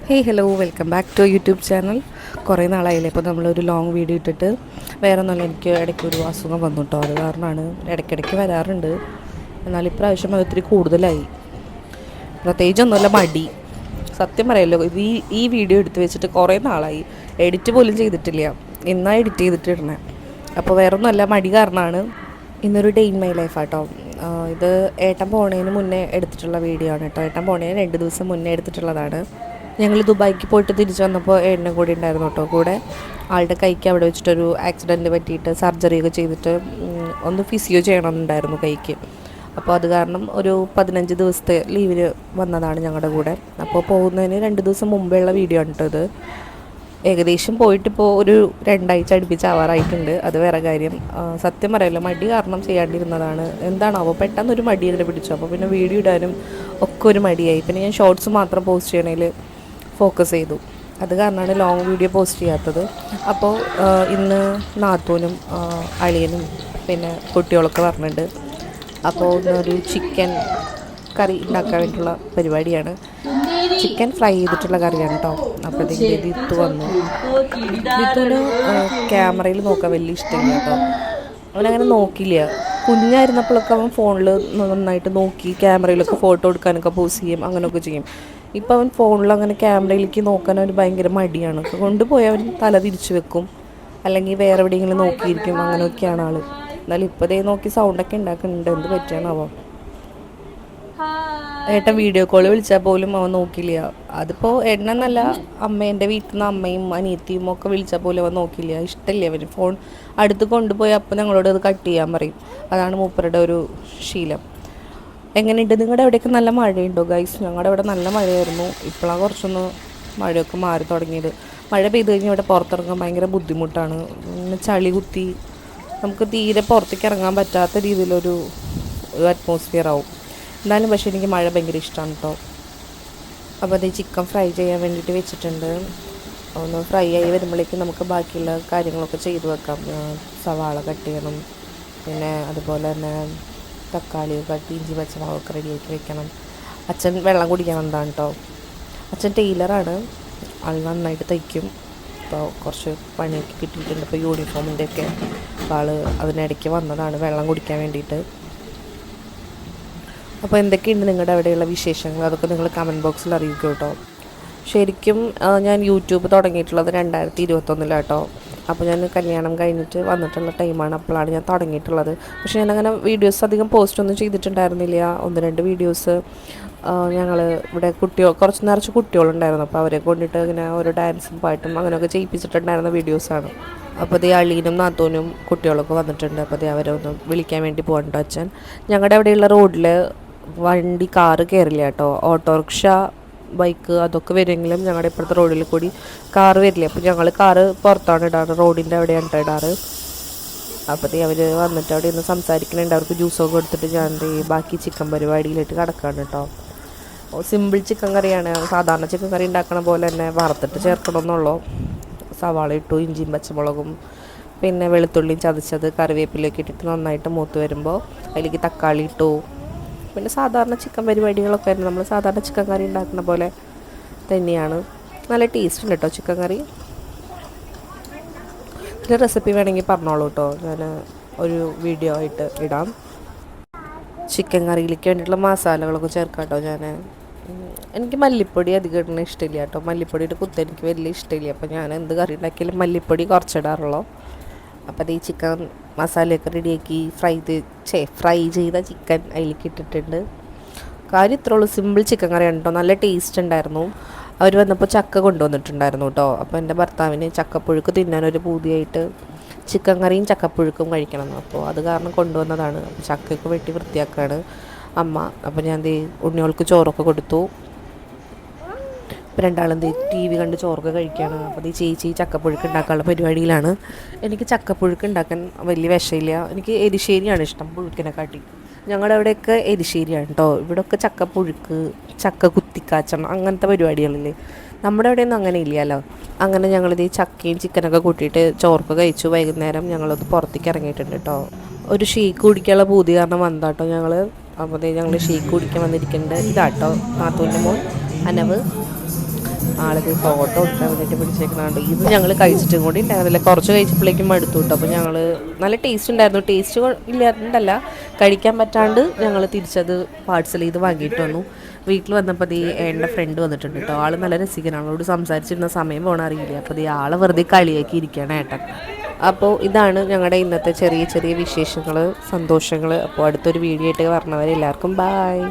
Hello welcome back to YouTube channel. കുറേ നാളായില്ലേ ഇപ്പോൾ നമ്മളൊരു ലോങ് വീഡിയോ ഇട്ടിട്ട്. വേറെ ഒന്നുമല്ല, എനിക്ക് ഇടയ്ക്കൊരു അസുഖം വന്നു കേട്ടോ. അത് കാരണമാണ് ഇടയ്ക്കിടയ്ക്ക് വരാറുണ്ട്. എന്നാൽ ഇപ്രാവശ്യം അത് ഒത്തിരി കൂടുതലായി. പ്രത്യേകിച്ചൊന്നുമല്ല, മടി. സത്യം പറയല്ലോ, ഈ വീഡിയോ എടുത്ത് വെച്ചിട്ട് കുറേ നാളായി. എഡിറ്റ് പോലും ചെയ്തിട്ടില്ല. ഇന്നാ എഡിറ്റ് ചെയ്തിട്ടിടണേ. അപ്പോൾ വേറെ ഒന്നുമല്ല, മടി കാരണമാണ്. ഇന്നൊരു ഡേ ഇൻ മൈ ലൈഫ് ആട്ടോ. ഇത് ഏട്ടൻ പോണതിന് മുന്നേ എടുത്തിട്ടുള്ള വീഡിയോ ആണ് കേട്ടോ. ഏട്ടൻ പോണതിന് 2 ദിവസം മുന്നേ എടുത്തിട്ടുള്ളതാണ്. ഞങ്ങൾ ദുബായിക്ക് പോയിട്ട് തിരിച്ചു വന്നപ്പോൾ ഏട്ടനും കൂടി ഉണ്ടായിരുന്നു കേട്ടോ കൂടെ. ആളുടെ കൈക്ക് അവിടെ വെച്ചിട്ടൊരു ആക്സിഡൻറ്റ് പറ്റിയിട്ട് സർജറിയൊക്കെ ചെയ്തിട്ട് ഒന്ന് ഫിസിയോ ചെയ്യണമെന്നുണ്ടായിരുന്നു കൈക്ക്. അപ്പോൾ അത് കാരണം ഒരു 15 ദിവസത്തെ ലീവിന് വന്നതാണ് ഞങ്ങളുടെ കൂടെ. അപ്പോൾ പോകുന്നതിന് 2 ദിവസം മുമ്പേ വീഡിയോ ആണ് കേട്ടോ ഇത്. ഏകദേശം പോയിട്ടിപ്പോൾ ഒരു 2 ആഴ്ച അടുപ്പിച്ചാവാറായിട്ടുണ്ട്. അത് വേറെ കാര്യം. സത്യം പറയല്ലോ, മടി കാരണം ചെയ്യാണ്ടിരുന്നതാണ്. എന്താണാവോ പെട്ടെന്നൊരു മടി ഇതിനെ പിടിച്ചു. അപ്പോൾ പിന്നെ വീഡിയോ ഇടാനും ഒക്കെ ഒരു മടിയായി. പിന്നെ ഞാൻ ഷോർട്സ് മാത്രം പോസ്റ്റ് ചെയ്യണതിൽ ഫോക്കസ് ചെയ്തു. അത് കാരണമാണ് ലോങ് വീഡിയോ പോസ്റ്റ് ചെയ്യാത്തത്. അപ്പോൾ ഇന്ന് നാത്തൂനും അളിയനും പിന്നെ കുട്ടികളൊക്കെ പറഞ്ഞിട്ടുണ്ട്. അപ്പോൾ ഇന്നൊരു ചിക്കൻ കറി ഉണ്ടാക്കാൻ വേണ്ടിയിട്ടുള്ള പരിപാടിയാണ്. ചിക്കൻ ഫ്രൈ ചെയ്തിട്ടുള്ള കറിയാണ് കേട്ടോ. അപ്പോഴത്തേക്ക് ദിത്തു വന്നു. ദിത്തുവിന് ക്യാമറയിൽ നോക്കാൻ വലിയ ഇഷ്ടമില്ല കേട്ടോ. അവനങ്ങനെ നോക്കില്ല. കുഞ്ഞായിരുന്നപ്പോഴൊക്കെ അവൻ ഫോണിൽ നന്നായിട്ട് നോക്കി ക്യാമറയിലൊക്കെ ഫോട്ടോ എടുക്കാനൊക്കെ പോസ് ചെയ്യും, അങ്ങനെയൊക്കെ ചെയ്യും. ഇപ്പം അവൻ ഫോണിൽ അങ്ങനെ ക്യാമറയിലേക്ക് നോക്കാൻ അവന് ഭയങ്കര മടിയാണ്. കൊണ്ടുപോയി അവൻ തല തിരിച്ചു വെക്കും, അല്ലെങ്കിൽ വേറെ എവിടെയെങ്കിലും നോക്കിയിരിക്കും. അങ്ങനെയൊക്കെയാണ് ആൾ. എന്നാലും ഇപ്പോൾ ദേ നോക്കി സൗണ്ടൊക്കെ ഉണ്ടാക്കുന്നുണ്ട്. എന്ത് പറ്റിയാണാവോ. ഏട്ടൻ വീഡിയോ കോൾ വിളിച്ചാൽ പോലും അവൻ നോക്കില്ല. അതിപ്പോൾ എണ്ണന്നല്ല, എൻ്റെ വീട്ടിൽ നിന്ന് അമ്മയും അനിയത്തിയും ഒക്കെ വിളിച്ചാൽ പോലും അവൻ നോക്കില്ല. ഇഷ്ടമില്ല അവന്. ഫോൺ അടുത്ത് കൊണ്ടുപോയി അപ്പോൾ ഞങ്ങളോട് അത് കട്ട് ചെയ്യാൻ പറയും. അതാണ് മൂപ്പരുടെ ഒരു ശീലം. എങ്ങനെയുണ്ട് നിങ്ങളുടെ അവിടെയൊക്കെ? നല്ല മഴയുണ്ടോ ഗൈസ്? ഞങ്ങളുടെ അവിടെ നല്ല മഴയായിരുന്നു. ഇപ്പോഴാണ് കുറച്ചൊന്ന് മഴയൊക്കെ മാറി തുടങ്ങിയത്. മഴ പെയ്ത് കഴിഞ്ഞാൽ ഇവിടെ പുറത്തിറങ്ങാൻ ഭയങ്കര ബുദ്ധിമുട്ടാണ്. പിന്നെ ചളി കുത്തി നമുക്ക് തീരെ പുറത്തേക്ക് ഇറങ്ങാൻ പറ്റാത്ത രീതിയിലൊരു അറ്റ്മോസ്ഫിയർ ആവും. എന്നാലും പക്ഷേ എനിക്ക് മഴ ഭയങ്കര ഇഷ്ടമാണ് കേട്ടോ. അപ്പോൾ അത് ചിക്കൻ ഫ്രൈ ചെയ്യാൻ വേണ്ടിയിട്ട് വെച്ചിട്ടുണ്ട്. ഒന്ന് ഫ്രൈ ആയി വരുമ്പോഴേക്കും നമുക്ക് ബാക്കിയുള്ള കാര്യങ്ങളൊക്കെ ചെയ്തു വെക്കാം. സവാള കട്ട് ചെയ്യണം, പിന്നെ അതുപോലെ തന്നെ തക്കാളി കട്ടി, ഇഞ്ചി പച്ചമുളകൊക്കെ റെഡിയാക്കി വെക്കണം. അച്ഛൻ വെള്ളം കുടിക്കാൻ വന്നതാണ് കേട്ടോ. അച്ഛൻ ടൈലറാണ്. ആൾ നന്നായിട്ട് തയ്ക്കും. അപ്പോൾ കുറച്ച് പണിയൊക്കെ കിട്ടിയിട്ടുണ്ട്. ഇപ്പോൾ യൂണിഫോമിൻ്റെയൊക്കെ ആൾ അതിനിടയ്ക്ക് വന്നതാണ് വെള്ളം കുടിക്കാൻ വേണ്ടിയിട്ട്. അപ്പോൾ എന്തൊക്കെയുണ്ട് നിങ്ങളുടെ അവിടെയുള്ള വിശേഷങ്ങൾ? അതൊക്കെ നിങ്ങൾ കമൻറ്റ് ബോക്സിൽ അറിയിക്കും കേട്ടോ. ശരിക്കും ഞാൻ യൂട്യൂബ് തുടങ്ങിയിട്ടുള്ളത് 2021 കേട്ടോ. അപ്പോൾ ഞാൻ കല്യാണം കഴിഞ്ഞിട്ട് വന്നിട്ടുള്ള ടൈമാണ്. അപ്പോഴാണ് ഞാൻ തുടങ്ങിയിട്ടുള്ളത്. പക്ഷേ ഞാനങ്ങനെ വീഡിയോസ് അധികം പോസ്റ്റൊന്നും ചെയ്തിട്ടുണ്ടായിരുന്നില്ല. 1-2 വീഡിയോസ് ഞങ്ങൾ ഇവിടെ കുറച്ച് നിറച്ച് കുട്ടികളുണ്ടായിരുന്നു. അപ്പോൾ അവരെ കൊണ്ടിട്ട് ഇങ്ങനെ ഓരോ ഡാൻസും പാട്ടും അങ്ങനെയൊക്കെ ചെയ്യിപ്പിച്ചിട്ടുണ്ടായിരുന്ന വീഡിയോസാണ്. അപ്പോൾ അതേ അളീനും നാത്തൂനും കുട്ടികളൊക്കെ വന്നിട്ടുണ്ട്. അപ്പോൾ അതേ അവരെ ഒന്ന് വിളിക്കാൻ വേണ്ടി പോകണ്ടോ അച്ഛൻ. ഞങ്ങളുടെ അവിടെയുള്ള റോഡിൽ വണ്ടി കാറ് കയറില്ല കേട്ടോ. ഓട്ടോറിക്ഷ, ബൈക്ക് അതൊക്കെ വരുമെങ്കിലും ഞങ്ങളുടെ ഇപ്പോഴത്തെ റോഡിൽ കൂടി കാറ് വരില്ല. അപ്പോൾ ഞങ്ങൾ കാറ് പുറത്താണ് ഇടാറ്, റോഡിൻ്റെ അവിടെയാണ് ഇടാറ്. അപ്പോഴത്തേ അവർ വന്നിട്ട് അവിടെ ഒന്ന് സംസാരിക്കുന്നുണ്ട്. അവർക്ക് ജ്യൂസൊക്കെ കൊടുത്തിട്ട് ഞാൻ ബാക്കി ചിക്കൻ പരിപാടിയിലിട്ട് കിടക്കാണ് കേട്ടോ. സിമ്പിൾ ചിക്കൻ കറിയാണ്. സാധാരണ ചിക്കൻ കറി ഉണ്ടാക്കണ പോലെ തന്നെ വറുത്തിട്ട് ചേർക്കണമെന്നുള്ളൂ. സവാള ഇട്ടു, ഇഞ്ചിയും പച്ചമുളകും പിന്നെ വെളുത്തുള്ളിയും ചതച്ചത് കറിവേപ്പിലൊക്കെ ഇട്ടിട്ട് നന്നായിട്ട് മൂത്ത് വരുമ്പോൾ അതിലേക്ക് തക്കാളി ഇട്ടു. പിന്നെ സാധാരണ ചിക്കൻ പരിപാടികളൊക്കെ ആയിരുന്നു. നമ്മൾ സാധാരണ ചിക്കൻ കറി ഉണ്ടാക്കുന്ന പോലെ തന്നെയാണ്. നല്ല ടേസ്റ്റ് ഉണ്ട് കേട്ടോ ചിക്കൻ കറി. ഇതിൻ്റെ റെസിപ്പി വേണമെങ്കിൽ പറഞ്ഞോളൂ കേട്ടോ, ഞാൻ ഒരു വീഡിയോ ആയിട്ട് ഇടാം. ചിക്കൻ കറിയിലേക്ക് വേണ്ടിയിട്ടുള്ള മസാലകളൊക്കെ ചേർക്കാം കേട്ടോ. എനിക്ക് മല്ലിപ്പൊടി അധികം ഇടുന്ന ഇഷ്ടമില്ല കേട്ടോ. മല്ലിപ്പൊടിയുടെ കുത്ത് എനിക്ക് വലിയ ഇഷ്ടമില്ല. അപ്പോൾ ഞാൻ എന്ത് കറി ഉണ്ടാക്കിയാലും മല്ലിപ്പൊടി കുറച്ചിടാറുള്ളൂ. അപ്പോൾ അത് ഈ ചിക്കൻ മസാലയൊക്കെ റെഡിയാക്കി ഫ്രൈ ചെയ്ത ചിക്കൻ അതിലേക്ക് ഇട്ടിട്ടുണ്ട്. കാര്യം ഇത്രേ ഉള്ളൂ. സിമ്പിൾ ചിക്കൻ കറിയാണ് കേട്ടോ. നല്ല ടേസ്റ്റ് ഉണ്ടായിരുന്നു. അവർ വന്നപ്പോൾ ചക്ക കൊണ്ടുവന്നിട്ടുണ്ടായിരുന്നു കേട്ടോ. അപ്പോൾ എൻ്റെ ഭർത്താവിന് ചക്കപ്പുഴുക്ക് തിന്നാനൊരു പൂതിയായിട്ട് ചിക്കൻ കറിയും ചക്കപ്പുഴുക്കും കഴിക്കണം. അപ്പോൾ അത് കാരണം കൊണ്ടുവന്നതാണ്. ചക്കയൊക്കെ വെട്ടി വൃത്തിയാക്കുകയാണ് അമ്മ. അപ്പോൾ ഞാൻ ഉണ്ണികൾക്ക് ചോറൊക്കെ കൊടുത്തു. ഇപ്പോൾ രണ്ടാളും ടി വി കണ്ട് ചോറൊക്കെ കഴിക്കുകയാണ്. അപ്പോൾ ചേച്ചി ചക്കപ്പുഴുക്ക് ഉണ്ടാക്കാനുള്ള പരിപാടിയിലാണ്. എനിക്ക് ചക്കപ്പുഴുക്ക് ഉണ്ടാക്കാൻ വലിയ വിഷമില്ല. എനിക്ക് എരിശ്ശേരിയാണ് ഇഷ്ടം പുഴുക്കിനെക്കാട്ടി. ഞങ്ങളുടെ അവിടെയൊക്കെ എരിശ്ശേരിയാണ് കേട്ടോ. ഇവിടെയൊക്കെ ചക്കപ്പുഴുക്ക്, ചക്ക കുത്തിക്കാച്ചണം, അങ്ങനത്തെ പരിപാടികളില്ലേ. നമ്മുടെ അവിടെയൊന്നും അങ്ങനെ ഇല്ലല്ലോ. അങ്ങനെ ഞങ്ങളിത് ചക്കയും ചിക്കനൊക്കെ കൂട്ടിയിട്ട് ചോറൊക്കെ കഴിച്ചു. വൈകുന്നേരം ഞങ്ങളത് പുറത്തേക്ക് ഇറങ്ങിയിട്ടുണ്ട് കേട്ടോ. ഒരു ഷേക്ക് കുടിക്കാനുള്ള പൂതി കാരണം വന്നതാട്ടോ ഞങ്ങൾ. അപ്പോൾ ഞങ്ങൾ ഷേക്ക് കുടിക്കാൻ വന്നിരിക്കുന്നുണ്ട്. ഇതാട്ടോ നാത്തൂൻ്റെ മോൻ അനവ്. ആൾക്ക് ഫോട്ടോ എടുക്കാൻ വേണ്ടിയിട്ട് പിടിച്ചേക്കുന്നുണ്ട്. ഇത് ഞങ്ങൾ കഴിച്ചിട്ടും കൂടി ഉണ്ടായിരുന്നില്ല, കുറച്ച് കഴിച്ചപ്പോഴേക്കും മടുത്തു കേട്ടോ. അപ്പോൾ ഞങ്ങൾ നല്ല ടേസ്റ്റ് ഉണ്ടായിരുന്നു, ടേസ്റ്റ് ഇല്ലാത്തല്ല കഴിക്കാൻ പറ്റാണ്ട് ഞങ്ങൾ തിരിച്ചത് പാഴ്സൽ ചെയ്ത് വാങ്ങിയിട്ട് വന്നു. വീട്ടിൽ വന്നപ്പോൾ എൻ്റെ ഫ്രണ്ട് വന്നിട്ടുണ്ട് കേട്ടോ. ആൾ നല്ല രസികനാണ്, അവളോട് സംസാരിച്ചിരുന്ന സമയം പോകണം അറിയില്ല. അപ്പോൾ ആളെ വെറുതെ കളിയാക്കി ഇരിക്കുകയാണ് ഏട്ടൻ. അപ്പോൾ ഇതാണ് ഞങ്ങളുടെ ഇന്നത്തെ ചെറിയ ചെറിയ വിശേഷങ്ങൾ, സന്തോഷങ്ങൾ. അപ്പോൾ അടുത്തൊരു വീഡിയോ ആയിട്ട് പറഞ്ഞവരെ എല്ലാവർക്കും ബായ്.